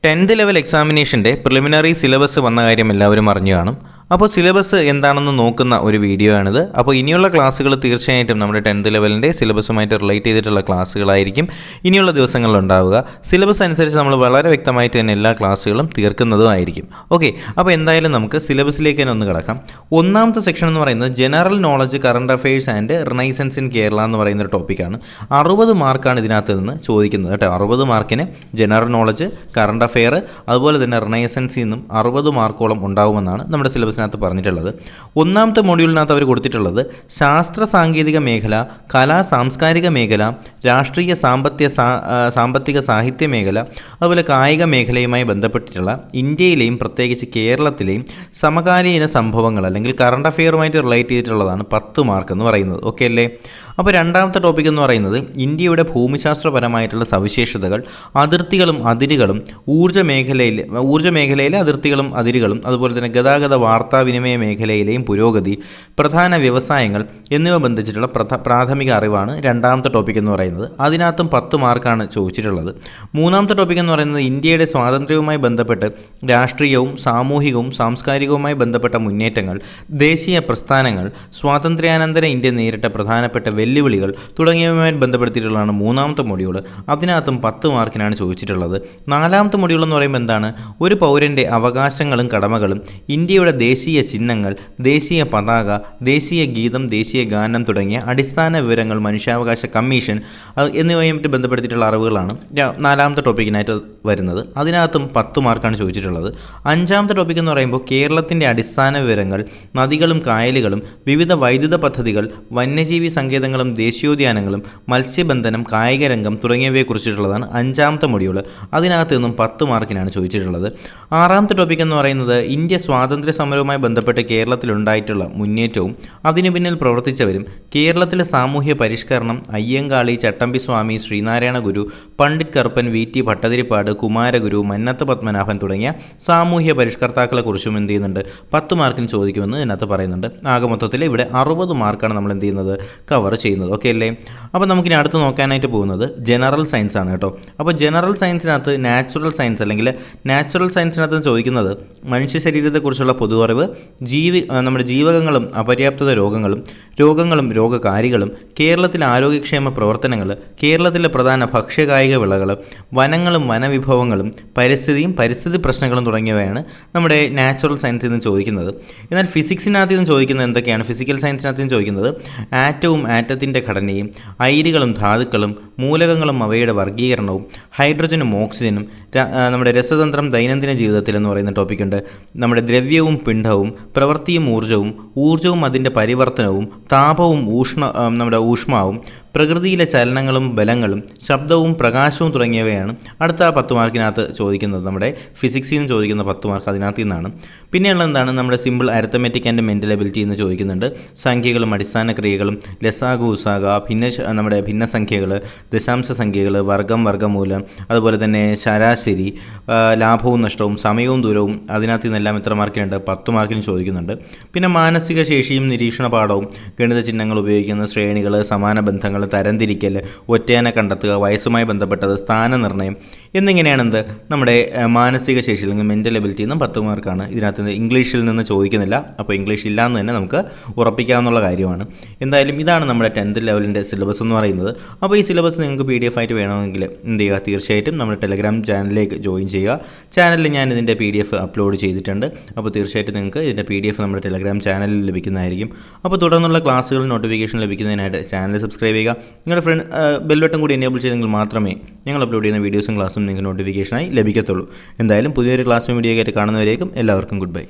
10th level എക്സാമിനേഷൻ്റെ preliminary syllabus വന്ന കാര്യം എല്ലാവരും അറിഞ്ഞു കാണും. അപ്പോൾ സിലബസ് എന്താണെന്ന് നോക്കുന്ന ഒരു വീഡിയോ ആണിത്. അപ്പോൾ ഇനിയുള്ള ക്ലാസ്സുകൾ തീർച്ചയായിട്ടും നമ്മുടെ 10th ലെവലിൻ്റെ സിലബസുമായിട്ട് റിലേറ്റ് ചെയ്തിട്ടുള്ള ക്ലാസ്സുകളായിരിക്കും ഇനിയുള്ള ദിവസങ്ങളിൽ ഉണ്ടാവുക. സിലബസ് അനുസരിച്ച് നമ്മൾ വളരെ വ്യക്തമായിട്ട് തന്നെ എല്ലാ ക്ലാസ്സുകളും തീർക്കുന്നതും ആയിരിക്കും. ഓക്കെ, അപ്പോൾ എന്തായാലും നമുക്ക് സിലബസിലേക്ക് തന്നെ ഒന്ന് കിടക്കാം. ഒന്നാമത്തെ സെക്ഷൻ എന്ന് പറയുന്നത് general knowledge current affairs and renaissance in Kerala എന്ന് പറയുന്ന ഒരു ടോപ്പിക്കാണ്. 60 മാർക്കാണ് ഇതിനകത്ത് നിന്ന് ചോദിക്കുന്നത് കേട്ടോ. 60 മാർക്കിന് ജനറൽ നോളജ്, കറണ്ട് അഫെയർ, അതുപോലെ തന്നെ റിനൈസൻസിൽ നിന്നും 60 മാർക്കോളം ഉണ്ടാവുമെന്നാണ് നമ്മുടെ സിലബസിനകത്ത് പറഞ്ഞിട്ടുള്ളത്. ഒന്നാമത്തെ മൊഡ്യൂളിനകത്ത് അവർ കൊടുത്തിട്ടുള്ളത് ശാസ്ത്ര സാങ്കേതിക മേഖല, കലാ സാംസ്കാരിക മേഖല, രാഷ്ട്രീയ സാമ്പത്തിക സാഹിത്യ മേഖല, അതുപോലെ കായിക മേഖലയുമായി ബന്ധപ്പെട്ടിട്ടുള്ള ഇന്ത്യയിലെയും പ്രത്യേകിച്ച് കേരളത്തിലെയും സമകാലീന സംഭവങ്ങൾ അല്ലെങ്കിൽ കറണ്ട് അഫെയറുമായിട്ട് റിലേറ്റ് ചെയ്തിട്ടുള്ളതാണ് 10 മാർക്ക് എന്ന് പറയുന്നത്. ഓക്കെ അല്ലേ? അപ്പോൾ രണ്ടാമത്തെ ടോപ്പിക് എന്ന് പറയുന്നത് ഇന്ത്യയുടെ ഭൂമിശാസ്ത്രപരമായിട്ടുള്ള സവിശേഷതകൾ, അതിർത്തികളും അതിരുകളും, ഊർജ്ജ മേഖലയിലെ അതിർത്തികളും അതിരുകളും, അതുപോലെ തന്നെ ഗതാഗത വാർത്താവിനിമയ മേഖലയിലെയും പുരോഗതി, പ്രധാന വ്യവസായങ്ങൾ എന്നിവ ബന്ധിച്ചിട്ടുള്ള പ്രാഥമിക അറിവാണ് രണ്ടാമത്തെ ടോപ്പിക് എന്ന് പറയുന്നത്. അതിനകത്തും 10 മാർക്കാണ് ചോദിച്ചിട്ടുള്ളത്. മൂന്നാമത്തെ ടോപ്പിക് എന്ന് പറയുന്നത് ഇന്ത്യയുടെ സ്വാതന്ത്ര്യവുമായി ബന്ധപ്പെട്ട് രാഷ്ട്രീയവും സാമൂഹികവും സാംസ്കാരികവുമായി ബന്ധപ്പെട്ട മുന്നേറ്റങ്ങൾ, ദേശീയ പ്രസ്ഥാനങ്ങൾ, സ്വാതന്ത്ര്യാനന്തര ഇന്ത്യ നേരിട്ട പ്രധാനപ്പെട്ട വെല്ലുവിളികൾ തുടങ്ങിയവയുമായി ബന്ധപ്പെടുത്തിയിട്ടുള്ളതാണ് മൂന്നാമത്തെ മൊഡ്യൂൾ. അതിനകത്തും 10 മാർക്കിനാണ് ചോദിച്ചിട്ടുള്ളത്. നാലാമത്തെ മൊഡ്യൂൾ എന്ന് പറയുമ്പോൾ എന്താണ്? ഒരു പൗരൻ്റെ അവകാശങ്ങളും കടമകളും, ഇന്ത്യയുടെ ദേശീയ ചിഹ്നങ്ങൾ, ദേശീയ പതാക, ദേശീയ ഗീതം, ദേശീയ ഗാനം തുടങ്ങിയ അടിസ്ഥാന വിവരങ്ങൾ, മനുഷ്യാവകാശ കമ്മീഷൻ എന്നിവയുമായിട്ട് ബന്ധപ്പെടുത്തിയിട്ടുള്ള അറിവുകളാണ് നാലാമത്തെ ടോപ്പിക്കിനായിട്ട് വരുന്നത്. അതിനകത്തും 10 മാർക്കാണ് ചോദിച്ചിട്ടുള്ളത്. അഞ്ചാമത്തെ ടോപ്പിക് എന്ന് പറയുമ്പോൾ കേരളത്തിൻ്റെ അടിസ്ഥാന വിവരങ്ങൾ, നദികളും കായലുകളും, വിവിധ വൈദ്യുത പദ്ധതികൾ, വന്യജീവി സങ്കേതങ്ങളും ദേശീയോദ്യാനങ്ങളും, മത്സ്യബന്ധനം, കായികരംഗം തുടങ്ങിയവയെക്കുറിച്ചിട്ടുള്ളതാണ് അഞ്ചാമത്തെ മൊഡ്യൂൾ. അതിനകത്ത് നിന്നും 10 മാർക്കിനാണ് ചോദിച്ചിട്ടുള്ളത്. ആറാമത്തെ ടോപ്പിക് എന്ന് പറയുന്നത് ഇന്ത്യ സ്വാതന്ത്ര്യ സമരവുമായി ബന്ധപ്പെട്ട് കേരളത്തിലുണ്ടായിട്ടുള്ള മുന്നേറ്റവും അതിനു പിന്നിൽ പ്രവർത്തിച്ചവരും, കേരളത്തിലെ സാമൂഹ്യ പരിഷ്കരണം, അയ്യങ്കാളി, ചട്ടമ്പിസ്വാമി, ശ്രീനാരായണ ഗുരു, പണ്ഡിറ്റ് കറുപ്പൻ, വി.ടി. ഭട്ടതിരിപ്പാട്, കുമാരഗുരു, മന്നത്ത് പത്മനാഭൻ തുടങ്ങിയ സാമൂഹ്യ പരിഷ്കർത്താക്കളെക്കുറിച്ചും എന്ത് ചെയ്യുന്നുണ്ട്? 10 മാർക്കിന് ചോദിക്കുമെന്ന് ഇതിനകത്ത് പറയുന്നുണ്ട്. ആകെ മൊത്തത്തിൽ ഇവിടെ 60 മാർക്കാണ് നമ്മൾ എന്ത് ചെയ്യുന്നത്? കവർ ചെയ്യുന്നത്. ഓക്കെ അല്ലേ? അപ്പോൾ നമുക്കിനി അടുത്ത് നോക്കാനായിട്ട് പോകുന്നത് ജനറൽ സയൻസ് ആണ് കേട്ടോ. അപ്പോൾ ജനറൽ സയൻസിനകത്ത് നാച്ചുറൽ സയൻസ് അല്ലെങ്കിൽ നാച്ചുറൽ സയൻസിനകത്ത് ചോദിക്കുന്നത് മനുഷ്യ ശരീരത്തെക്കുറിച്ചുള്ള പൊതുവറിവ്, നമ്മുടെ ജീവകങ്ങളും അപര്യാപ്തത രോഗങ്ങളും രോഗകാരികളും, കേരളത്തിലെ ആരോഗ്യക്ഷേമ പ്രവർത്തനങ്ങൾ, കേരളത്തിലെ പ്രധാന ഭക്ഷ്യകായിക വിളകൾ, വനങ്ങളും വനവിഭവങ്ങളും, പരിസ്ഥിതി പ്രശ്നങ്ങളും തുടങ്ങിയവയാണ് നമ്മുടെ നാച്ചുറൽ സയൻസിൽ നിന്ന് ചോദിക്കുന്നത്. എന്നാൽ ഫിസിക്സിനകത്ത് നിന്ന് ചോദിക്കുന്നത് എന്തൊക്കെയാണ്? ഫിസിക്കൽ സയൻസിനകത്ത് നിന്ന് ചോദിക്കുന്നത് ആറ്റവും ആറ്റത്തിൻ്റെ ഘടനയും, അയിരുകളും ധാതുക്കളും, മൂലകങ്ങളും അവയുടെ വർഗീകരണവും, ഹൈഡ്രജനും ഓക്സിജനും, നമ്മുടെ രസതന്ത്രം ദൈനംദിന ജീവിതത്തിൽ എന്ന് പറയുന്ന ടോപ്പിക്കുണ്ട്. നമ്മുടെ ദ്രവ്യവും പിണ്ഡവും, പ്രവൃത്തിയും ഊർജവും അതിൻ്റെ പരിവർത്തനവും, താപവും നമ്മുടെ ഊഷ്മാവും, പ്രകൃതിയിലെ ചലനങ്ങളും ബലങ്ങളും, ശബ്ദവും പ്രകാശവും തുടങ്ങിയവയാണ് അടുത്ത 10 മാർക്കിനകത്ത് ചോദിക്കുന്നത്. നമ്മുടെ ഫിസിക്സിൽ നിന്ന് ചോദിക്കുന്ന 10 മാർക്ക് അതിനകത്ത് നിന്നാണ്. പിന്നെയുള്ള എന്താണ്? നമ്മുടെ simple arithmetic and mental ability എന്ന് ചോദിക്കുന്നുണ്ട്. സംഖ്യകളും അടിസ്ഥാന ക്രിയകളും, ലസാഗു ഉസാഗ, നമ്മുടെ ഭിന്നസംഖ്യകൾ, ദശാംശ സംഖ്യകൾ, വർഗ്ഗമൂലം, അതുപോലെ തന്നെ ശരാശരി, ലാഭവും നഷ്ടവും, സമയവും ദൂരവും, അതിനകത്ത് നിന്നെല്ലാം എത്ര മാർക്കിനുണ്ട്? 10 മാർക്കിന് ചോദിക്കുന്നുണ്ട്. പിന്നെ മാനസിക ശേഷിയും നിരീക്ഷണ പാഠവും, ഗണിത ചിഹ്നങ്ങൾ ഉപയോഗിക്കുന്ന ശ്രേണികൾ, സമാന ബന്ധങ്ങൾ, തരംതിരിക്കൽ, ഒറ്റയാനെ കണ്ടെത്തുക, വയസ്സുമായി ബന്ധപ്പെട്ടത്, സ്ഥാനനിർണ്ണയം എന്നിങ്ങനെയാണെന്ത് നമ്മുടെ മാനസിക ശേഷി അല്ലെങ്കിൽ മെൻ്റൽ എബിലിറ്റിയിൽ നിന്ന് 10 മാർക്കാണ്. ഇതിനകത്ത് ഇംഗ്ലീഷിൽ നിന്ന് ചോദിക്കുന്നില്ല. അപ്പോൾ ഇംഗ്ലീഷ് ഇല്ലയെന്ന് തന്നെ നമുക്ക് ഉറപ്പിക്കാവുന്ന കാര്യമാണ്. എന്തായാലും ഇതാണ് നമ്മുടെ 10th ലെവലിൻ്റെ സിലബസ് എന്ന് പറയുന്നത്. അപ്പോൾ ഈ സിലബസ് നിങ്ങൾക്ക് PDF ആയിട്ട് വേണമെങ്കിൽ എന്ത് ചെയ്യുക? തീർച്ചയായിട്ടും നമ്മുടെ ടെലഗ്രാം ചാനലിലേക്ക് ജോയിൻ ചെയ്യുക. ചാനലിൽ ഞാൻ ഇതിൻ്റെ PDF അപ്ലോഡ് ചെയ്തിട്ടുണ്ട്. അപ്പോൾ തീർച്ചയായിട്ടും നിങ്ങൾക്ക് ഇതിൻ്റെ PDF നമ്മുടെ ടെലഗ്രാം ചാനലിൽ ലഭിക്കുന്നതായിരിക്കും. അപ്പോൾ തുടർന്നുള്ള ക്ലാസ്സുകൾ നോട്ടിഫിക്കേഷൻ ലഭിക്കുന്നതിനായിട്ട് ചാനൽ സബ്സ്ക്രൈബ് ചെയ്യുക. നിങ്ങളുടെ ബെൽ ബട്ടൺ കൂടി എനേബിൾ ചെയ്തെങ്കിൽ മാത്രമേ ഞങ്ങൾ അപ്ലോഡ് ചെയ്യുന്ന വീഡിയോസും ക്ലാസ്സും നിങ്ങൾക്ക് നോട്ടിഫിക്കേഷനായി ലഭിക്കത്തുള്ളൂ. എന്തായാലും പുതിയൊരു ക്ലാസ്സും വീഡിയോ ആയിട്ട് കാണുന്നവരേക്കും എല്ലാവർക്കും ഗുഡ് ബൈ.